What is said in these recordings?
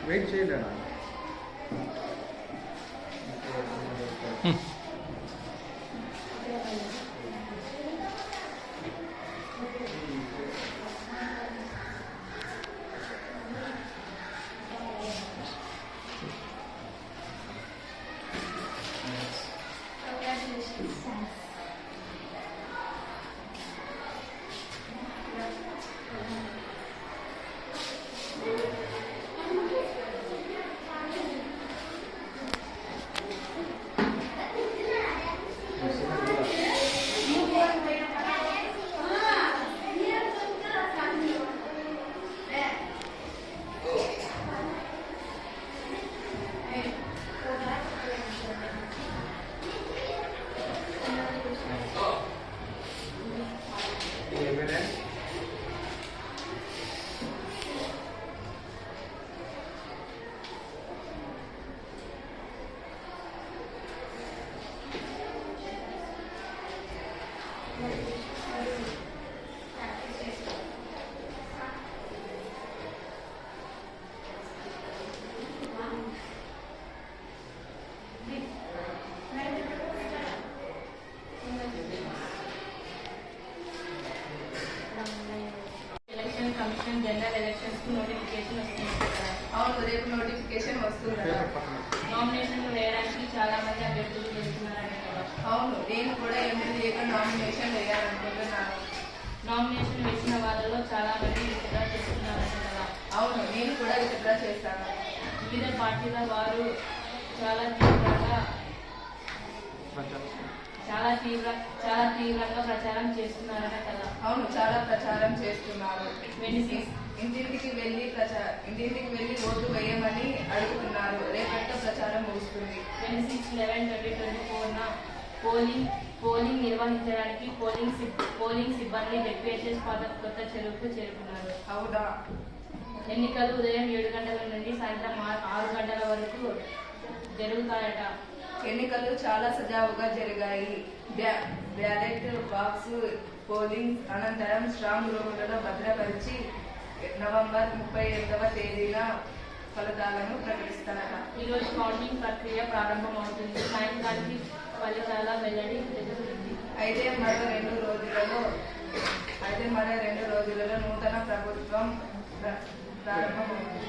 Wait చేయలేనా general elections की notification వస్తుంది అవును రేపు నోటిఫికేషన్ వస్తుంది నామినేషన్ వేయడానికి చాలా మంది అభ్యర్థులు వెళ్తున్నారు అవును నేను కూడా ఎమ్మెల్యేగా నామినేషన్ వేయాలనుకుంటున్నాను నామినేషన్ వేసిన వాళ్ళలో చాలా మంది విత్డ్రా చేస్తున్నారు కదా అవును నేను కూడా విత్డ్రా చేస్తాను వివిధ పార్టీల వారు చాలా తీవ్రంగా ప్రచారం చేస్తున్నారట కదా అవును చాలా ప్రచారం చేస్తున్నారు ఇంటింటికి వెళ్ళి ఓటు వేయమని అడుగుతున్నారు రేపటితో ప్రచారం ముగుస్తుంది 26/11/2024 పోలింగ్ నిర్వహించడానికి పోలింగ్ సిబ్బంది జెడ్పీహెచ్ఎస్ కొత్త చెరువుకు చేరుకున్నారు అవునా ఎన్నికలు ఉదయం 7 గంటల నుండి సాయంత్రం 6 గంటల వరకు జరుగుతాయట ఎన్నికలు చాలా సజావుగా జరిగాయి బ్యాలెట్ బాక్స్ పోలింగ్ అనంతరం స్ట్రాంగ్ రూములలో భద్రపరిచి నవంబర్ 38వ తేదీన ఫలితాలను ప్రకటిస్తారట ఈరోజు కౌంటింగ్ ప్రక్రియ ప్రారంభమవుతుంది సాయంత్రానికి ఫలితాల వెల్లడి జరుగుతుంది అయితే మరో 2 రోజులలో నూతన ప్రభుత్వం ప్రారంభమవుతుంది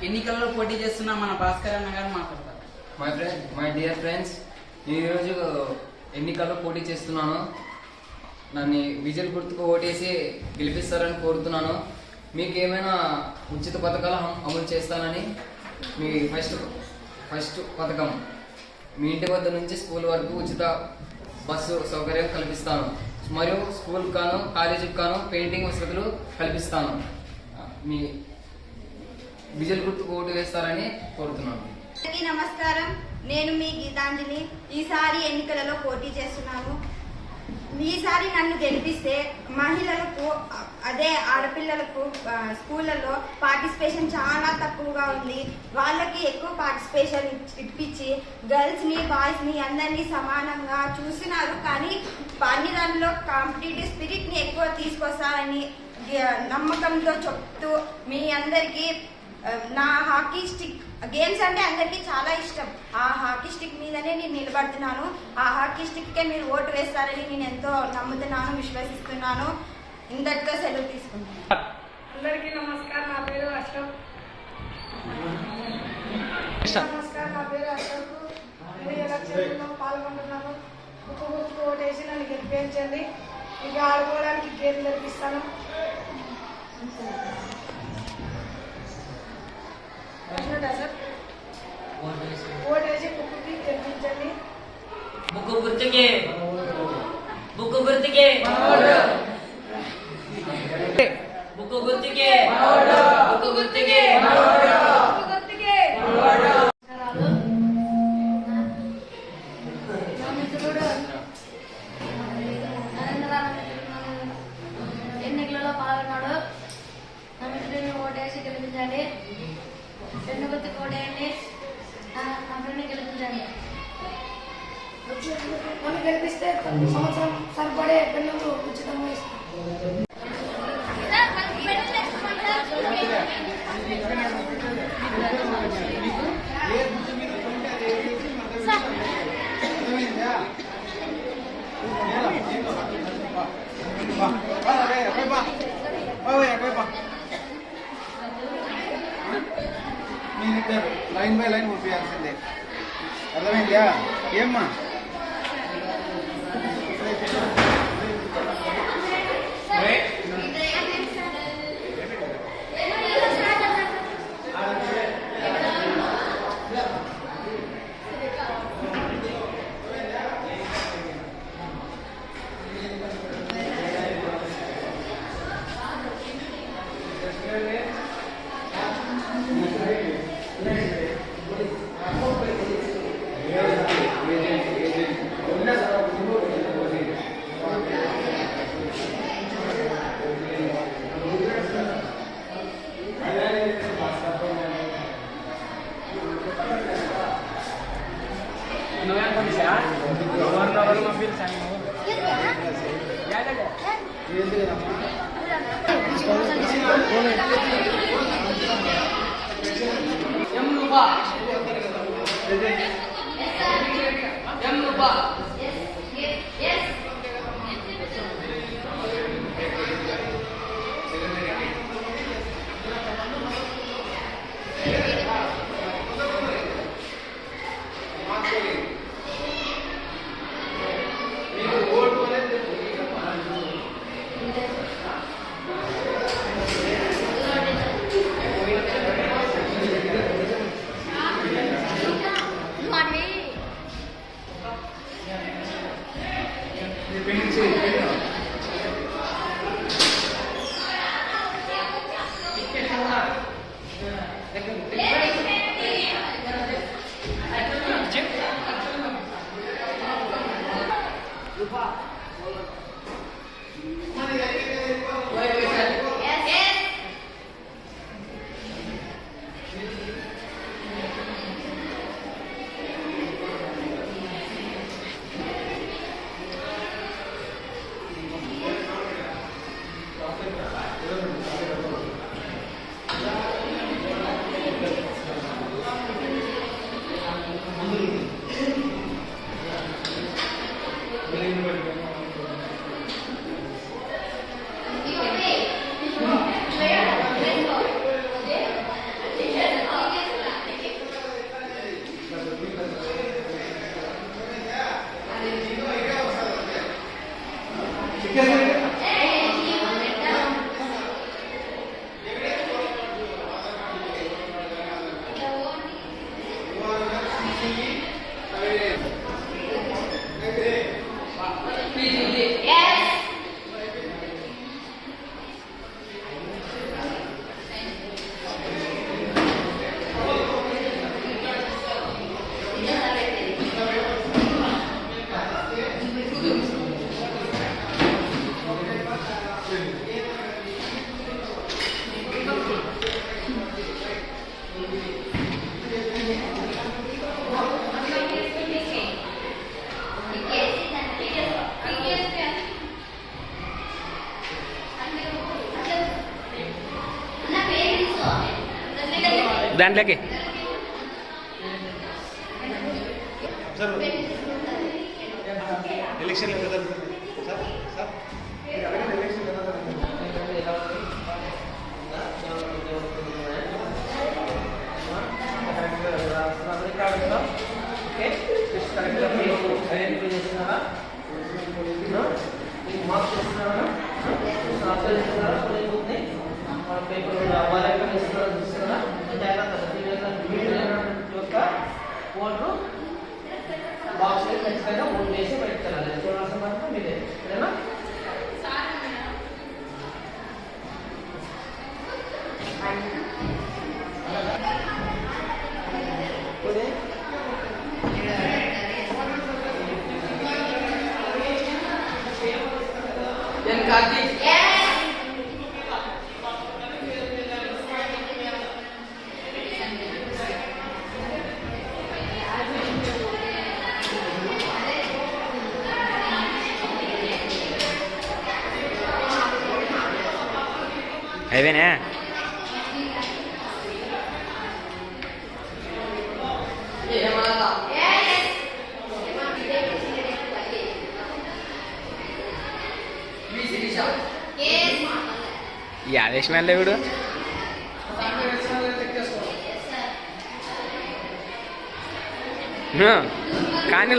ఎన్నికల్లో పోటీ చేస్తున్న మన భాస్కర్ అన్న గారు మాట్లాడతారు. మై డియర్ ఫ్రెండ్స్, ఈరోజు ఎన్నికల్లో పోటీ చేస్తున్నాను. నన్ను విజిల్ గుర్తుకు ఓటేసి గెలిపిస్తారని కోరుతున్నాను. మీకు ఏమైనా ఉచిత పథకాలు అమలు చేస్తానని మీ ఫస్ట్ పథకం మీ ఇంటి వద్ద నుంచి స్కూల్ వరకు ఉచిత బస్సు సౌకర్యం కల్పిస్తాను. మరియు స్కూల్ కాను కాలేజీకి కాను పెయింటింగ్ వసతులు కల్పిస్తాను. మీ విజిల్ గుర్తుకు ఓటు వేస్తారని కోరుతున్నాను. నమస్కారం, నేను మీ గీతాంజలి. ఈసారి ఎన్నికలలో పోటీ చేస్తున్నాను. ఈసారి నన్ను గెలిపిస్తే మహిళలకు అదే ఆడపిల్లలకు స్కూళ్ళలో పార్టిసిపేషన్ చాలా తక్కువగా ఉంది. వాళ్ళకి ఎక్కువ పార్టిసిపేషన్ ఇప్పించి గర్ల్స్ని బాయ్స్ని అందరినీ సమానంగా చూస్తున్నారు. కానీ అన్ని దానిలో కాంపిటేటివ్ స్పిరిట్ని ఎక్కువ తీసుకొస్తారని నమ్మకంతో చెప్తూ మీ అందరికీ నా హాకీ స్టిక్ గేమ్స్ అంటే అందరికీ చాలా ఇష్టం. ఆ హాకీ స్టిక్ మీదనే నేను నిలబడుతున్నాను. ఆ హాకీ స్టిక్కే మీరు ఓటు వేస్తారని నేను ఎంతో నమ్ముతున్నాను, విశ్వసిస్తున్నాను. ఇంతటితో సెలవు తీసుకుంటాను. అందరికీ నమస్కారం, నా పేరు అశోక్. నేను ఎలక్షన్లో పాల్గొంటున్నాను. ఒక్కొక్క ఓటేసి నన్ను గెలిపించండి. ఇక ఆడుకోవడానికి గేమ్ తెప్పిస్తాను. సార్ ఓటేసి బుక్కి గెలిపించండి. బుక్కు గుర్తుకే బుక్కు గుర్తుకే బుక్కు గుర్తుకే బుక్కు గుర్తుకే ఎన్నికలలో పాల్గొన్నాడు. నా మిత్రుడిని ఓటేసి గెలిపించండి. రెండు గుర్తు ఓటేయండి. నా ఫ్రెండ్ని గెలిపించండి. నన్ను గెలిపిస్తే సంవత్సరం సరిపడే పెన్నులు ఉచితంగా ఇస్తాను. మీరిద్దరు లైన్ బై లైన్ పంపించాల్సిందే. అర్థమైందా? ఏమ్మా దాంట్లోకి ఎలక్షన్ సార్ సార్ ఎలక్షన్ అయిపోయినా ఆదేశం వెళ్ళే వీడు కానీ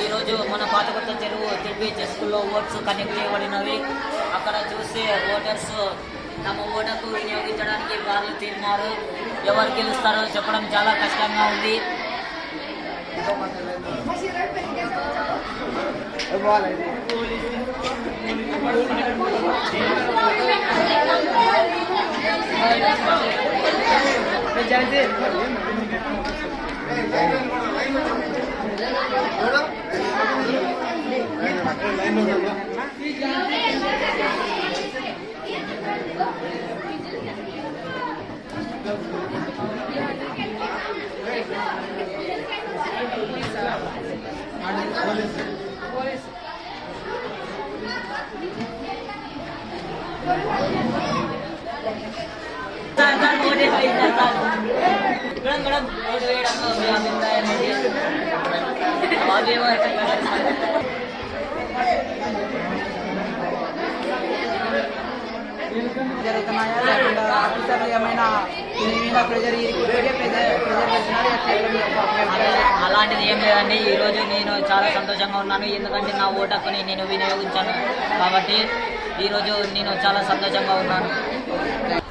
ఈరోజు మన పాత కొత్త చెరువు తిరుపతి స్కూల్లో ఓట్స్ కనెక్ట్ చేయబడినవి. అక్కడ చూస్తే ఓటర్స్ తమ ఓటకు వినియోగించడానికి బార్లు తీరినారు. ఎవరు గెలుస్తారో చెప్పడం చాలా కష్టంగా ఉంది. మేడం ఓటు వేయడంలో మీ అభిప్రాయం ఏంటి? జరుగుతున్నాయా లేకుండా ఆఫీసర్లు ఏమైనా దీని మీద ప్రెజర్ అలాంటిది ఏం లేదండి. ఈరోజు నేను చాలా సంతోషంగా ఉన్నాను, ఎందుకంటే నా ఓటు హక్కుని నేను వినియోగించాను కాబట్టి ఈరోజు నేను చాలా సంతోషంగా ఉన్నాను.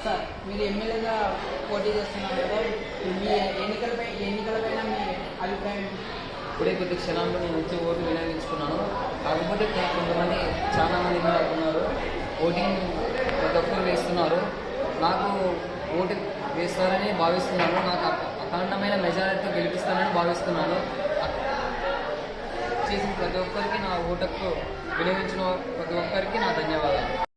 సార్, మీరు ఎమ్మెల్యేగా పోటీ చేస్తున్నారు కదా, మీ ఎన్నికలపైన మీ అభిప్రాయం? ఇప్పుడే కొద్ది క్షణాల్లో నేను వచ్చి ఓటు వినియోగించుకున్నాను. కాకపోతే కొంతమంది చాలా మంది ఉన్నారు, ఓటింగ్ ప్రతి ఒక్కరు వేస్తున్నారు. నాకు ఓటు వేస్తారని భావిస్తున్నాను. నాకు అఖండమైన మెజారిటీతో గెలిపిస్తానని భావిస్తున్నాను. చేసిన ప్రతి ఒక్కరికి నా ఓటుకు వినియోగించిన ప్రతి ఒక్కరికి నా ధన్యవాదాలు.